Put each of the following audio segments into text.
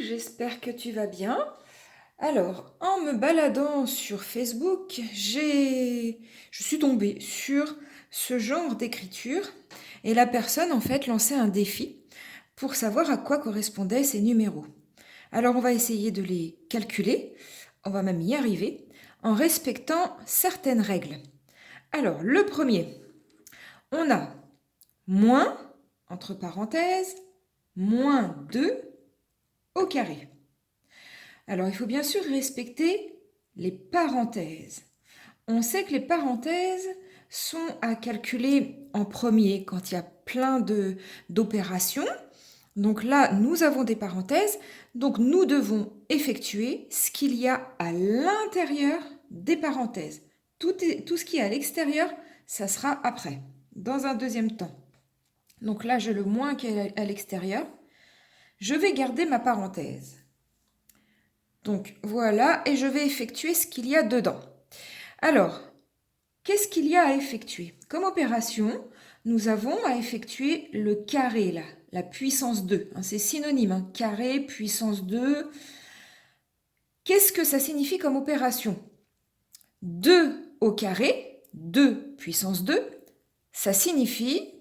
j'espère que tu vas bien. Alors, en me baladant sur Facebook, je suis tombée sur ce genre d'écriture et la personne en fait lançait un défi pour savoir à quoi correspondaient ces numéros. Alors, on va essayer de les calculer, on va même y arriver en respectant certaines règles. Alors, le premier, on a moins, entre parenthèses, moins 2 au carré. Alors, il faut bien sûr respecter les parenthèses. On sait que les parenthèses sont à calculer en premier quand il y a plein d'opérations. Donc là, nous avons des parenthèses. Donc, nous devons effectuer ce qu'il y a à l'intérieur des parenthèses. Tout ce qui est à l'extérieur, ça sera après, dans un deuxième temps. Donc là, j'ai le moins qui est à l'extérieur. Je vais garder ma parenthèse. Donc voilà, et je vais effectuer ce qu'il y a dedans. Alors, qu'est-ce qu'il y a à effectuer? Comme opération, nous avons à effectuer le carré, là, la puissance 2. C'est synonyme, hein, carré, puissance 2. Qu'est-ce que ça signifie comme opération? 2 au carré, 2 puissance 2, ça signifie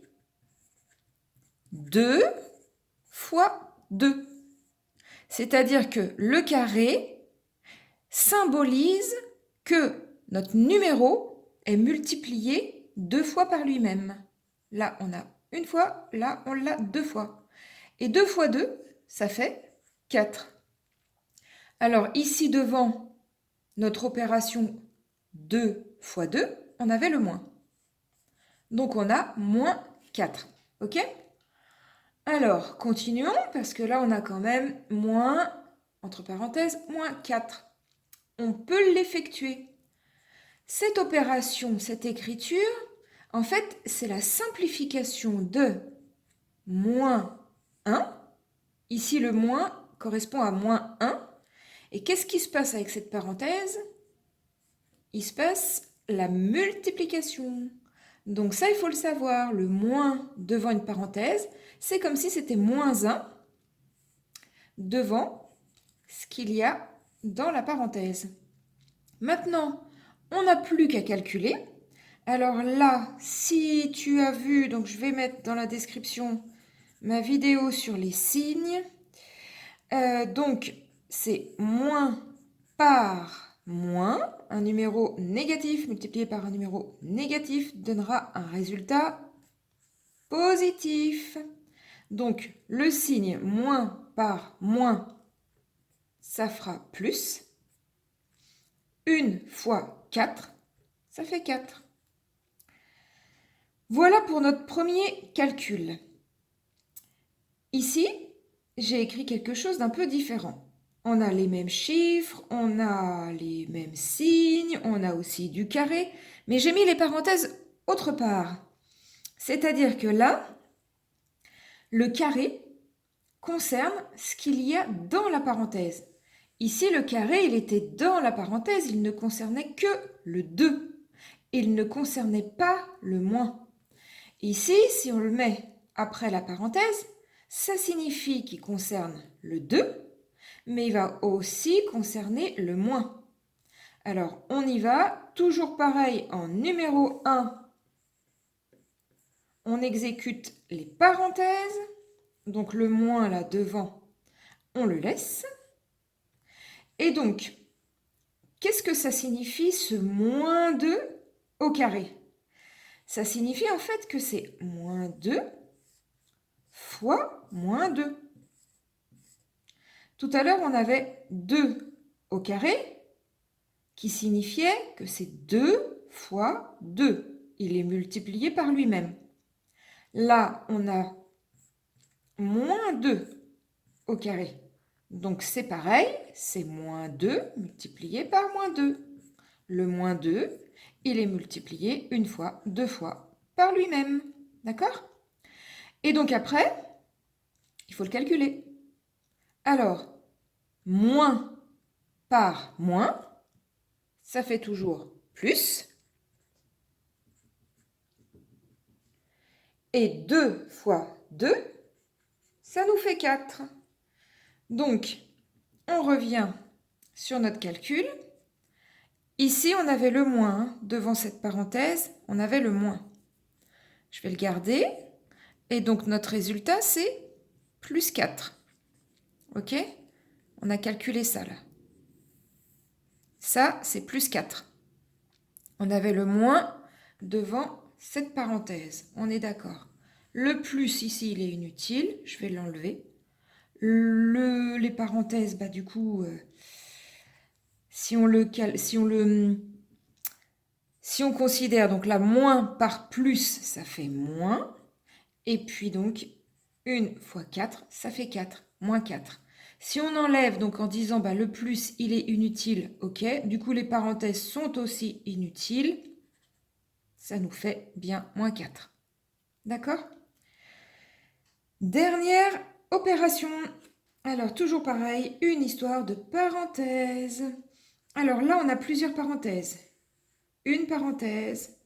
2 fois 2. C'est-à-dire que le carré symbolise que notre numéro est multiplié 2 fois par lui-même. Là, on a une fois, là, on l'a 2 fois. Et 2 fois 2, ça fait 4. Alors ici devant notre opération 2 fois 2, on avait le moins. Donc on a moins 4. OK? Alors, continuons, parce que là, on a quand même moins, entre parenthèses, moins 4. On peut l'effectuer. Cette opération, cette écriture, en fait, c'est la simplification de moins 1. Ici, le moins correspond à moins 1. Et qu'est-ce qui se passe avec cette parenthèse? Il se passe la multiplication. Donc ça, il faut le savoir. Le moins devant une parenthèse, c'est comme si c'était moins 1 devant ce qu'il y a dans la parenthèse. Maintenant, on n'a plus qu'à calculer. Alors là, si tu as vu, donc je vais mettre dans la description ma vidéo sur les signes. Donc, c'est moins par moins. Un numéro négatif multiplié par un numéro négatif donnera un résultat positif. Donc, le signe moins par moins, ça fera plus. 1 fois 4, ça fait 4. Voilà pour notre premier calcul. Ici, j'ai écrit quelque chose d'un peu différent. On a les mêmes chiffres, on a les mêmes signes, on a aussi du carré, mais j'ai mis les parenthèses autre part. C'est-à-dire que là, le carré concerne ce qu'il y a dans la parenthèse. Ici, le carré, il était dans la parenthèse, il ne concernait que le 2. Il ne concernait pas le moins. Ici, si on le met après la parenthèse, ça signifie qu'il concerne le 2, mais il va aussi concerner le moins. Alors, on y va, toujours pareil en numéro 1, on exécute les parenthèses, donc le moins là devant, on le laisse. Et donc, qu'est-ce que ça signifie ce moins 2 au carré? Ça signifie en fait que c'est moins 2 fois moins 2. Tout à l'heure, on avait 2 au carré qui signifiait que c'est 2 fois 2. Il est multiplié par lui-même. Là, on a moins 2 au carré. Donc c'est pareil, c'est moins 2 multiplié par moins 2. Le moins 2, il est multiplié une fois, deux fois par lui-même. D'accord? Et donc après, il faut le calculer. Alors, moins par moins, ça fait toujours plus. Et 2 fois 2, ça nous fait 4. Donc, on revient sur notre calcul. Ici, on avait le moins. Hein. Devant cette parenthèse, on avait le moins. Je vais le garder. Et donc, notre résultat, c'est plus 4. OK? On a calculé ça, là. Ça, c'est plus 4. On avait le moins devant cette parenthèse. On est d'accord. Le plus, ici, il est inutile. Je vais l'enlever. Les parenthèses, bah, du coup, si on considère donc là moins par plus, ça fait moins. Et puis donc, 1 fois 4, ça fait 4, moins 4. Si on enlève, donc en disant bah, le plus, il est inutile, ok. Du coup, les parenthèses sont aussi inutiles. Ça nous fait bien moins 4. D'accord? Dernière opération. Alors, toujours pareil, une histoire de parenthèse. Alors là, on a plusieurs parenthèses. Une parenthèse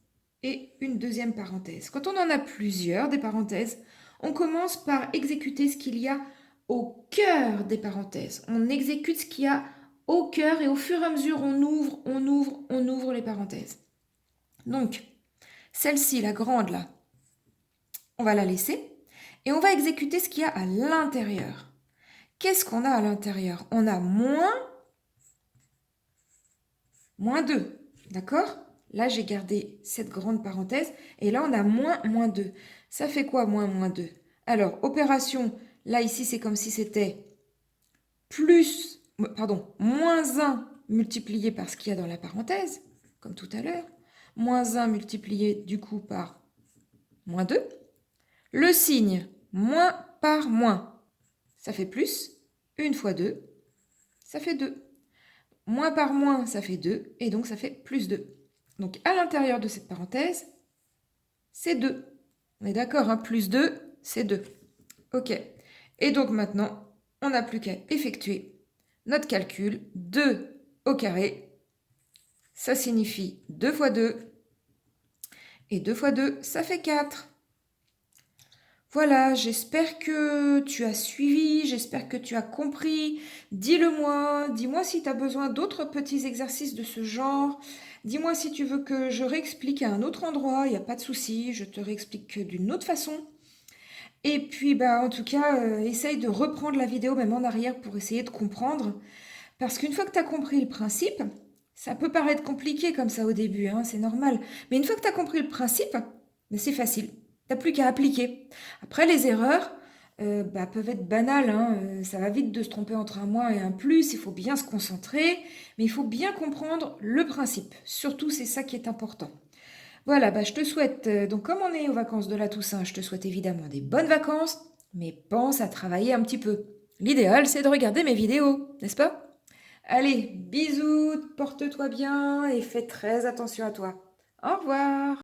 et une deuxième parenthèse. Quand on en a plusieurs, des parenthèses, on commence par exécuter ce qu'il y a au cœur des parenthèses. On exécute ce qu'il y a au cœur et au fur et à mesure, on ouvre les parenthèses. Donc, celle-ci, la grande là, on va la laisser et on va exécuter ce qu'il y a à l'intérieur. Qu'est-ce qu'on a à l'intérieur? On a moins 2, d'accord? Là, j'ai gardé cette grande parenthèse et là, on a moins 2. Ça fait quoi, moins 2? Alors, opération, là, ici, c'est comme si c'était moins 1 multiplié par ce qu'il y a dans la parenthèse, comme tout à l'heure. Moins 1 multiplié, du coup, par moins 2. Le signe, moins par moins, ça fait plus. 1 fois 2, ça fait 2. Moins par moins, ça fait 2, et donc ça fait plus 2. Donc à l'intérieur de cette parenthèse, c'est 2. On est d'accord, hein, plus 2, c'est 2. OK. Et donc maintenant, on n'a plus qu'à effectuer notre calcul. 2 au carré, ça signifie 2 fois 2. Et 2 fois 2, ça fait 4. Voilà, j'espère que tu as suivi, j'espère que tu as compris. Dis-le-moi, dis-moi si tu as besoin d'autres petits exercices de ce genre. Dis-moi si tu veux que je réexplique à un autre endroit, il n'y a pas de souci, je te réexplique d'une autre façon. Et puis, bah, en tout cas, essaye de reprendre la vidéo même en arrière pour essayer de comprendre. Parce qu'une fois que tu as compris le principe, ça peut paraître compliqué comme ça au début, hein, c'est normal. Mais une fois que tu as compris le principe, ben c'est facile. Tu n'as plus qu'à appliquer. Après, les erreurs bah, peuvent être banales. Hein, ça va vite de se tromper entre un moins et un plus. Il faut bien se concentrer. Mais il faut bien comprendre le principe. Surtout, c'est ça qui est important. Voilà, bah, je te souhaite, donc comme on est aux vacances de la Toussaint, je te souhaite évidemment des bonnes vacances. Mais pense à travailler un petit peu. L'idéal, c'est de regarder mes vidéos, n'est-ce pas? Allez, bisous, porte-toi bien et fais très attention à toi. Au revoir.